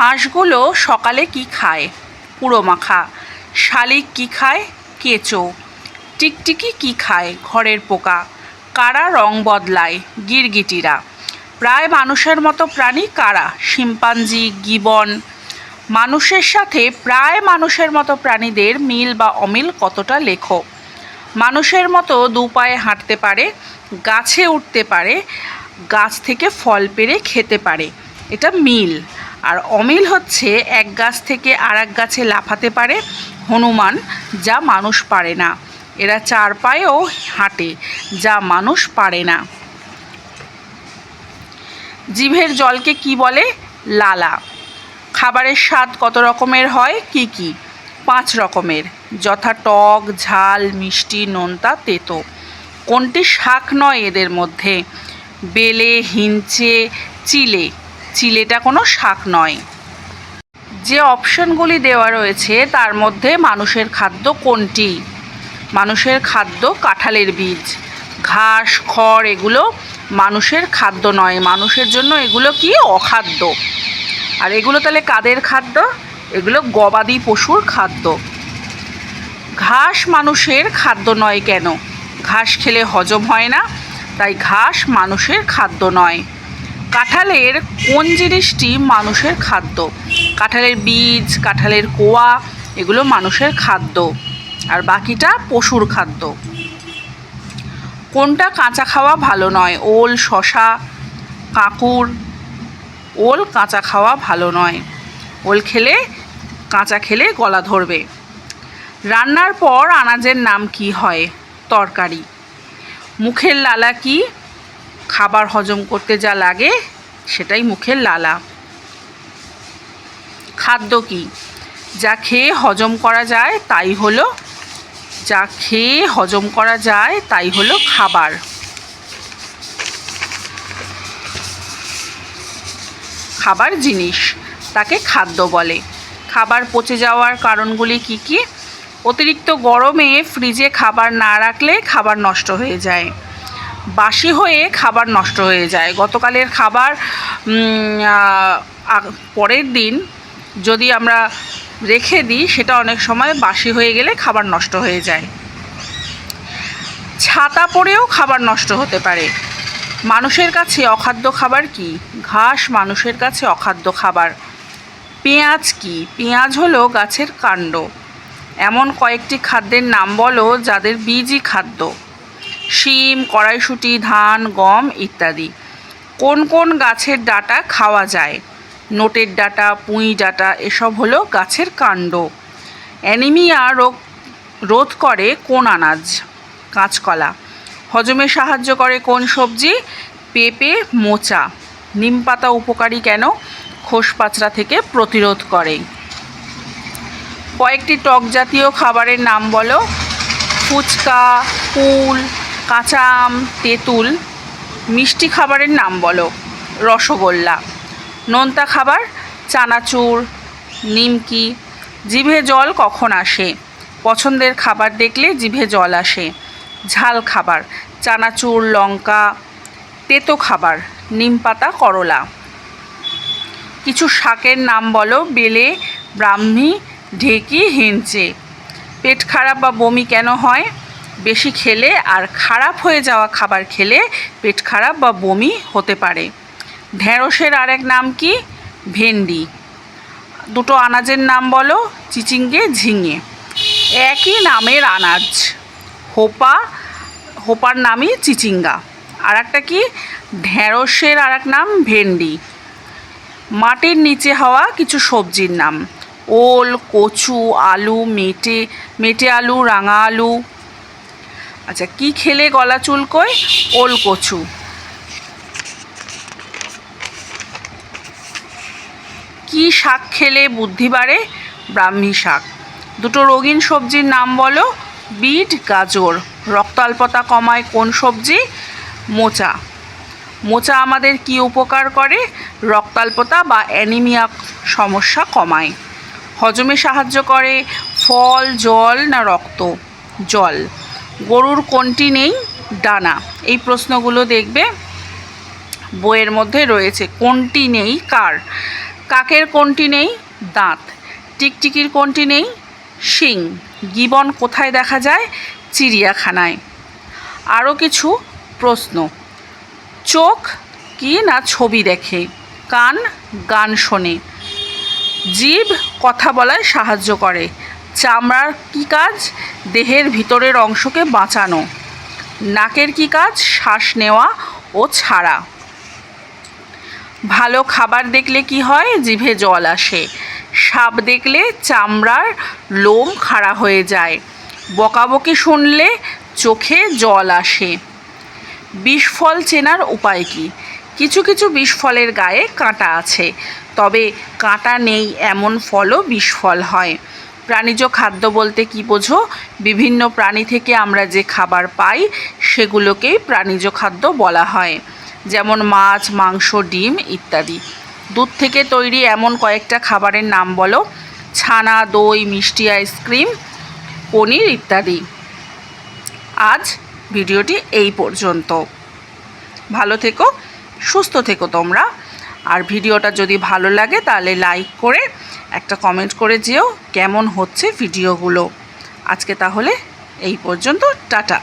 হাঁসগুলো সকালে কি খায়? পুরো মাখা। শালিক কি খায়? কেঁচো। টিকটিকি কি খায়? ঘরের পোকা। কারা রং বদলায়? গিরগিটিরা। প্রায় মানুষের মতো প্রাণী কারা? Chimpanzee, gibbon. মানুষের সাথে প্রায় মানুষের মতো প্রাণীদের মিল বা অমিল কতটা লেখো। মানুষের মতো দু পায়ে হাঁটতে পারে, গাছে উঠতে পারে, গাছ থেকে ফল পেড়ে খেতে পারে, এটা মিল। আর অমিল হচ্ছে এক গাছ থেকে আর এক গাছে লাফাতে পারে, হনুমান, যা মানুষ পারে না। এরা চার পায়েও হাঁটে, যা মানুষ পারে না। জিভের জলকে কি বলে? লালা। খাবারের স্বাদ কত রকমের হয়? কি কি? 5 রকমের, যথা টক, ঝাল, মিষ্টি, নোনতা, তেতো। কোনটি শাক নয় এদের মধ্যে? বেলে, হিঞ্চে, চিলে। চিলেটা কোনো শাক নয়। যে অপশনগুলি দেওয়া রয়েছে তার মধ্যে মানুষের খাদ্য কোনটি? মানুষের খাদ্য কাঁঠালের বীজ। ঘাস, খড় এগুলো মানুষের খাদ্য নয়, মানুষের জন্য এগুলো কি? অখাদ্য। আর এগুলো তাহলে কাদের খাদ্য? এগুলো গবাদি পশুর খাদ্য। ঘাস মানুষের খাদ্য নয় কেন? ঘাস খেলে হজম হয় না, তাই ঘাস মানুষের খাদ্য নয়। কাঁঠালের কোন জিনিসটি মানুষের খাদ্য? কাঁঠালের বীজ, কাঁঠালের কোয়া এগুলো মানুষের খাদ্য, আর বাকিটা পশুর খাদ্য। কোনটা কাঁচা খাওয়া ভালো নয়? ওল, শশা, কাঁকুর। ওল কাঁচা খাওয়া ভালো নয়, ওল খেলে, কাঁচা খেলে গলা ধরবে। রান্নার পর আনাজের নাম কি হয়? তরকারি। মুখের লালা কি? খাবার হজম করতে যা লাগে সেটাই মুখের লালা। খাদ্য কি? যা খেয়ে হজম করা যায় তাই হলো, যা খেয়ে হজম করা যায় তাই হলো খাবার। খাবার জিনিস, তাকে খাদ্য বলে। খাবার পচে যাওয়ার কারণগুলি কি কি? অতিরিক্ত গরমে ফ্রিজে খাবার না রাখলে খাবার নষ্ট হয়ে যায়। বাসি হয়ে খাবার নষ্ট হয়ে যায়। গতকালের খাবার পরের দিন যদি আমরা রেখে দিই সেটা অনেক সময় বাসি হয়ে গেলে খাবার নষ্ট হয়ে যায়। ছাতা পড়েও খাবার নষ্ট হতে পারে। মানুষের কাছে অখাদ্য খাবার কি? ঘাস মানুষের কাছে অখাদ্য খাবার। পেঁয়াজ কি? পেঁয়াজ হলো গাছের কাণ্ড। এমন কয়েকটি খাদ্যের নাম বলো যাদের বীজই খাদ্য। শিম, কড়াইশুঁটি, ধান, গম ইত্যাদি। কোন কোন গাছের ডাঁটা খাওয়া যায়? নোটের ডাঁটা, পুঁই ডাঁটা এসব হলো গাছের কাণ্ড। অ্যানিমিয়া রোধ করে কোন আনাজ? কাঁচকলা। হজমে সাহায্য করে কোন সবজি? পেঁপে, মোচা। নিমপাতা উপকারী কেন? খোসপাচড়া থেকে প্রতিরোধ করে। কয়েকটি টক জাতীয় খাবারের নাম বলো। ফুচকা, কুল, কাঁচা আম, তেঁতুল। মিষ্টি খাবারের নাম বলো। রসগোল্লা। নোনতা খাবার? চানাচুর, নিমকি। জিভে জল কখন আসে? পছন্দের খাবার দেখলে জিভে জল আসে। ঝাল খাবার? চানাচুর, লঙ্কা। তেতো খাবার? নিমপাতা, করলা। কিছু শাকের নাম বলো। বেলে, ব্রাহ্মী, ঢেঁকি, হিঞ্চে। পেট খারাপ বা বমি কেন হয়? বেশি খেলে আর খারাপ হয়ে যাওয়া খাবার খেলে পেট খারাপ বা বমি হতে পারে। ঢেঁড়সের আরেক নাম কি? ভেন্ডি। দুটো আনাজের নাম বলো। চিচিঙ্গে, ঝিঙে। একই নামের আনাজ। হোপার নামই চিচিঙ্গা। আর একটা কি? ঢেঁড়সের আর এক নাম ভেন্ডি। মাটির নিচে হওয়া কিছু সবজির নাম। ওল, কচু, আলু, মেটে আলু, রাঙা আলু। আচ্ছা, কি খেলে গলা চুলকোয়? ওল, কচু। কি শাক খেলে বুদ্ধি বাড়ে? ব্রাহ্মী শাক। দুটো রঙিন সবজির নাম বলো। বিট, গাজর। রক্তাল্পতা কমায় কোন সবজি? মোচা। মোচা আমাদের কি উপকার করে? রক্তাল্পতা বা অ্যানিমিয়া সমস্যা কমায়। হজমে সাহায্য করে ফল, জল না রক্ত? জল। গরুর কোনটি নেই? ডানা। এই প্রশ্নগুলো দেখবে বইয়ের মধ্যে রয়েছে। কোনটি নেই কার? কাকের কোনটি নেই? দাঁত। টিকটিকির কোনটি নেই? শিং। গিবন কোথায় দেখা যায়? চিড়িয়াখানায়। আরও কিছু প্রশ্ন। চোখ কি না ছবি দেখে? কান গান শোনে। জিভ কথা বলায় সাহায্য করে। চামড়ার কি কাজ? দেহের ভিতরের অংশকে বাঁচানো। নাকের কি কাজ? শ্বাস নেওয়া ও ছাড়া। ভালো খাবার দেখলে কি হয়? জিভে জল আসে। সাপ দেখলে চামড়ার লোম খাড়া হয়ে যায়। বকাবকি শুনলে চোখে জল আসে। বিষফল চেনার উপায় কী? কিছু কিছু বিষফলের গায়ে কাঁটা আছে, তবে কাঁটা নেই এমন ফলও বিষফল হয়। প্রাণীজ খাদ্য বলতে কী বোঝো? বিভিন্ন প্রাণী থেকে আমরা যে খাবার পাই সেগুলোকেই প্রাণীজ খাদ্য বলা হয়, যেমন মাছ, মাংস, ডিম ইত্যাদি। দুধ থেকে তৈরি এমন কয়েকটা খাবারের নাম বলো। ছানা, দই, মিষ্টি, আইসক্রিম, পনির ইত্যাদি। আজ ভিডিওটি এই পর্যন্ত। ভালো থেকো, সুস্থ থেকো তোমরা। আর ভিডিওটা যদি ভালো লাগে তাহলে লাইক করে একটা কমেন্ট করে যেও কেমন হচ্ছে ভিডিওগুলো। আজকে তাহলে এই পর্যন্ত, টাটা।